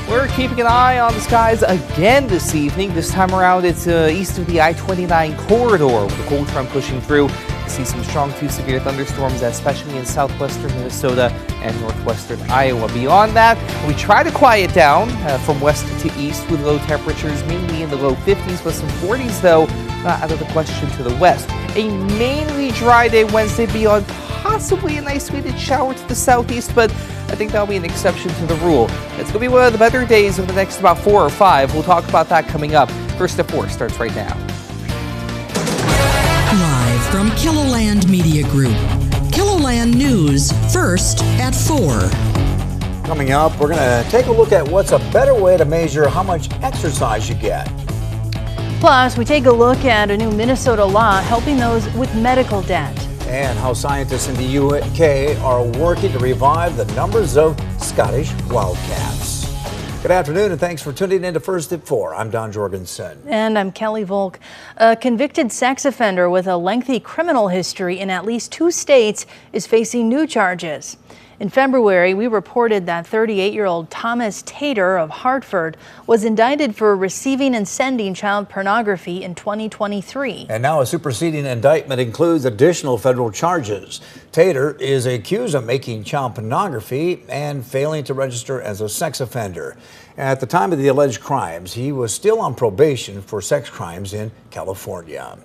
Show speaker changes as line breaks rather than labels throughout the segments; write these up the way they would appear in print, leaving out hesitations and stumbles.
We're keeping an eye on the skies again this evening. This time around, it's east of the I-29 corridor with the cold front pushing through. We see some strong to severe thunderstorms, especially in southwestern Minnesota and northwestern Iowa. Beyond that, we try to quiet down from west to east with low temperatures, mainly in the low 50s, with some 40s, though, not out of the question to the west. A mainly dry day Wednesday, beyond possibly an isolated shower to the southeast, but I think that'll be an exception to the rule. It's going to be one of the better days of the next about 4 or 5. We'll talk about that coming up. First at 4 starts right now.
Live from Kiloland Media Group. Kiloland News, first at 4.
Coming up, we're going to take a look at what's a better way to measure how much exercise you get.
Plus, we take a look at a new Minnesota law helping those with medical debt.
And how scientists in the UK are working to revive the numbers of Scottish wildcats. Good afternoon, and thanks for tuning in to First at 4. I'm Don Jorgensen.
And I'm Kelly Volk. A convicted sex offender with a lengthy criminal history in at least 2 states is facing new charges. In February, we reported that 38-year-old Thomas Tater of Hartford was indicted for receiving and sending child pornography in 2023.
And now a superseding indictment includes additional federal charges. Tater is accused of making child pornography and failing to register as a sex offender. At the time of the alleged crimes, he was still on probation for sex crimes in California.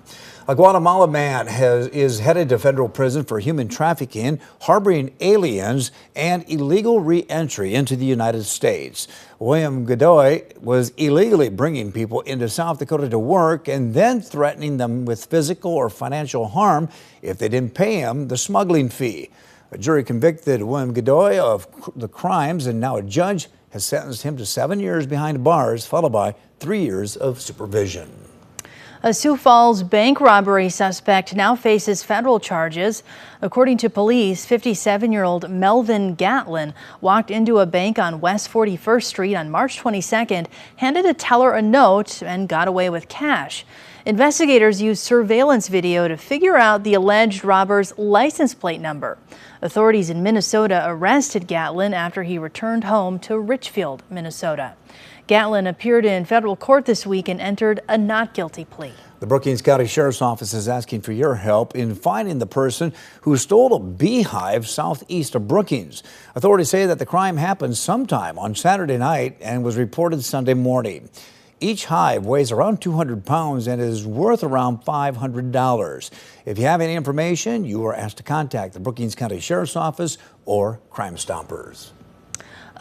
A Guatemala man is headed to federal prison for human trafficking, harboring aliens, and illegal re-entry into the United States. William Godoy was illegally bringing people into South Dakota to work and then threatening them with physical or financial harm if they didn't pay him the smuggling fee. A jury convicted William Godoy of the crimes, and now a judge has sentenced him to 7 years behind bars, followed by 3 years of supervision.
A Sioux Falls bank robbery suspect now faces federal charges. According to police, 57-year-old Melvin Gatlin walked into a bank on West 41st Street on March 22nd, handed a teller a note, and got away with cash. Investigators used surveillance video to figure out the alleged robber's license plate number. Authorities in Minnesota arrested Gatlin after he returned home to Richfield, Minnesota. Gatlin appeared in federal court this week and entered a not guilty plea.
The Brookings County Sheriff's Office is asking for your help in finding the person who stole a beehive southeast of Brookings. Authorities say that the crime happened sometime on Saturday night and was reported Sunday morning. Each hive weighs around 200 pounds and is worth around $500. If you have any information, you are asked to contact the Brookings County Sheriff's Office or Crime Stoppers.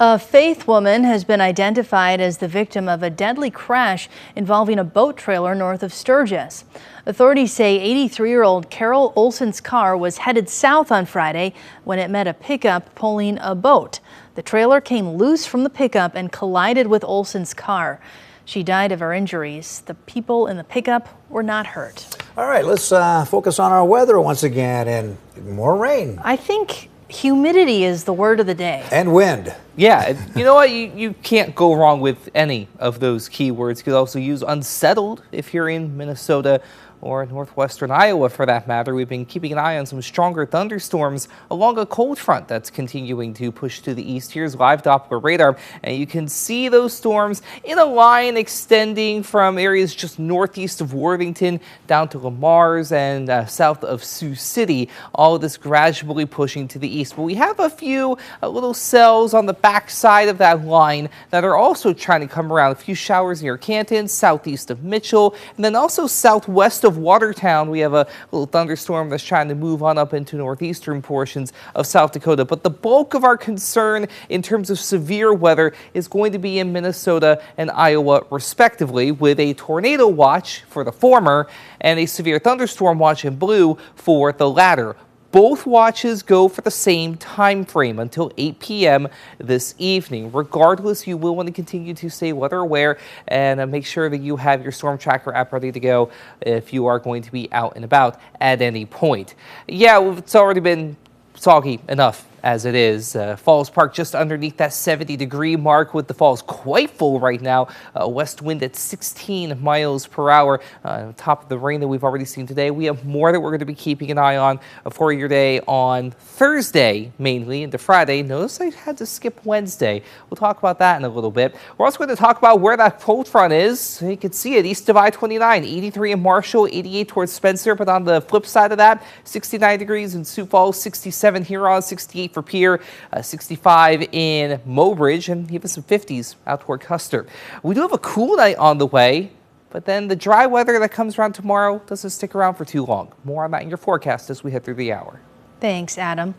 A Faith woman has been identified as the victim of a deadly crash involving a boat trailer north of Sturgis. Authorities say 83-year-old Carol Olson's car was headed south on Friday when it met a pickup pulling a boat. The trailer came loose from the pickup and collided with Olson's car. She died of her injuries. The people in the pickup were not hurt.
All right, let's focus on our weather once again, and more rain.
I think humidity is the word of the day.
And wind.
Yeah, you know what? You can't go wrong with any of those keywords. You could also use unsettled if you're in Minnesota or northwestern Iowa for that matter. We've been keeping an eye on some stronger thunderstorms along a cold front that's continuing to push to the east. Here's live Doppler radar, and you can see those storms in a line extending from areas just northeast of Worthington down to Lamar's and south of Sioux City. All of this gradually pushing to the east. But we have a few little cells on the back side of that line that are also trying to come around. A few showers near Canton, southeast of Mitchell, and then also southwest of Watertown. We have a little thunderstorm that's trying to move on up into northeastern portions of South Dakota. But the bulk of our concern in terms of severe weather is going to be in Minnesota and Iowa, respectively, with a tornado watch for the former and a severe thunderstorm watch in blue for the latter. Both watches go for the same time frame until 8 p.m. this evening. Regardless, you will want to continue to stay weather aware and make sure that you have your Storm Tracker app ready to go if you are going to be out and about at any point. Yeah, it's already been soggy enough as it is. Falls Park just underneath that 70-degree mark with the falls quite full right now. West wind at 16 miles per hour. On top of the rain that we've already seen today, we have more that we're going to be keeping an eye on for your day on Thursday, mainly into Friday. Notice I had to skip Wednesday. We'll talk about that in a little bit. We're also going to talk about where that cold front is. You can see it east of I-29, 83 in Marshall, 88 towards Spencer. But on the flip side of that, 69 degrees in Sioux Falls, 67 Huron, 68 for Pierre, 65 in Mobridge, and even some 50s out toward Custer. We do have a cool night on the way, but then the dry weather that comes around tomorrow doesn't stick around for too long. More on that in your forecast as we head through the hour.
Thanks, Adam.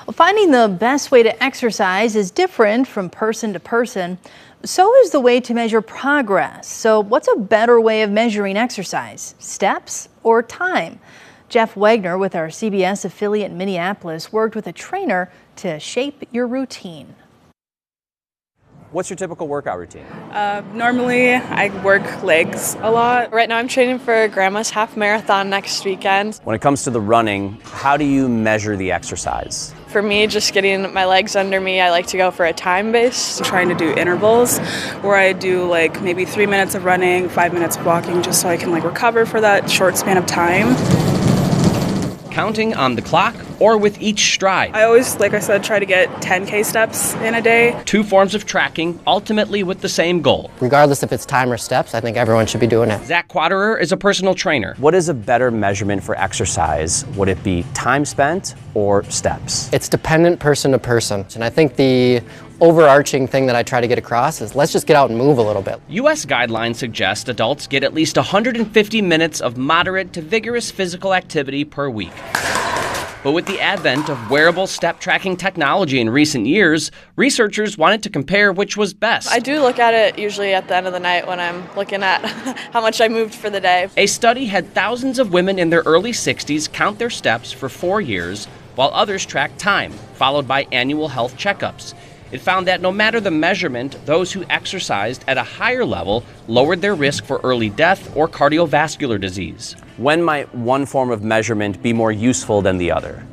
Well, finding the best way to exercise is different from person to person. So is the way to measure progress. So what's a better way of measuring exercise? Steps or time? Jeff Wagner with our CBS affiliate in Minneapolis worked with a trainer to shape your routine.
What's your typical workout routine?
Normally, I work legs a lot. Right now, I'm training for Grandma's half marathon next weekend.
When it comes to the running, how do you measure the exercise?
For me, just getting my legs under me, I like to go for a time-based. Trying to do intervals where I do like maybe 3 minutes of running, 5 minutes of walking, just so I can recover for that short span of time.
Counting on the clock or with each stride.
I always, like I said, try to get 10K steps in a day.
Two forms of tracking, ultimately with the same goal.
Regardless if it's time or steps, I think everyone should be doing it.
Zach Quaderer is a personal trainer.
What is a better measurement for exercise? Would it be time spent or steps?
It's dependent person to person. And I think the overarching thing that I try to get across is let's just get out and move a little bit.
U.S. guidelines suggest adults get at least 150 minutes of moderate to vigorous physical activity per week. But with the advent of wearable step tracking technology in recent years, researchers wanted to compare which was best.
I do look at it usually at the end of the night when I'm looking at how much I moved for the day.
A study had thousands of women in their early 60s count their steps for 4 years, while others tracked time, followed by annual health checkups. It found that no matter the measurement, those who exercised at a higher level lowered their risk for early death or cardiovascular disease.
When might one form of measurement be more useful than the other?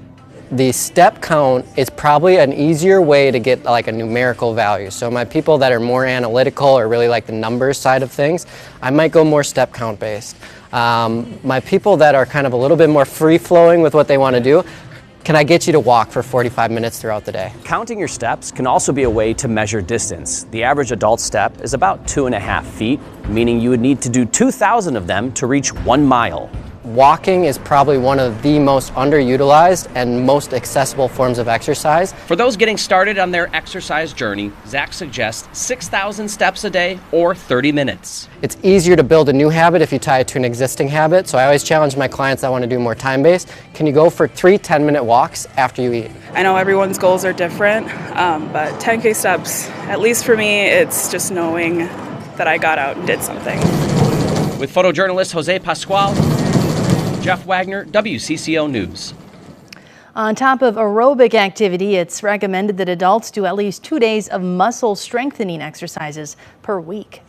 The step count is probably an easier way to get like a numerical value. So my people that are more analytical or really like the numbers side of things, I might go more step count based. My people that are kind of a little bit more free flowing with what they want to do, can I get you to walk for 45 minutes throughout the day?
Counting your steps can also be a way to measure distance. The average adult step is about 2.5 feet, meaning you would need to do 2,000 of them to reach 1 mile.
Walking is probably one of the most underutilized and most accessible forms of exercise.
For those getting started on their exercise journey, Zach suggests 6,000 steps a day or 30 minutes.
It's easier to build a new habit if you tie it to an existing habit, so I always challenge my clients that want to do more time-based. Can you go for 3 10-minute walks after you eat?
I know everyone's goals are different, but 10K steps, at least for me, it's just knowing that I got out and did something.
With photojournalist Jose Pascual, Jeff Wagner, WCCO News.
On top of aerobic activity, it's recommended that adults do at least 2 days of muscle strengthening exercises per week.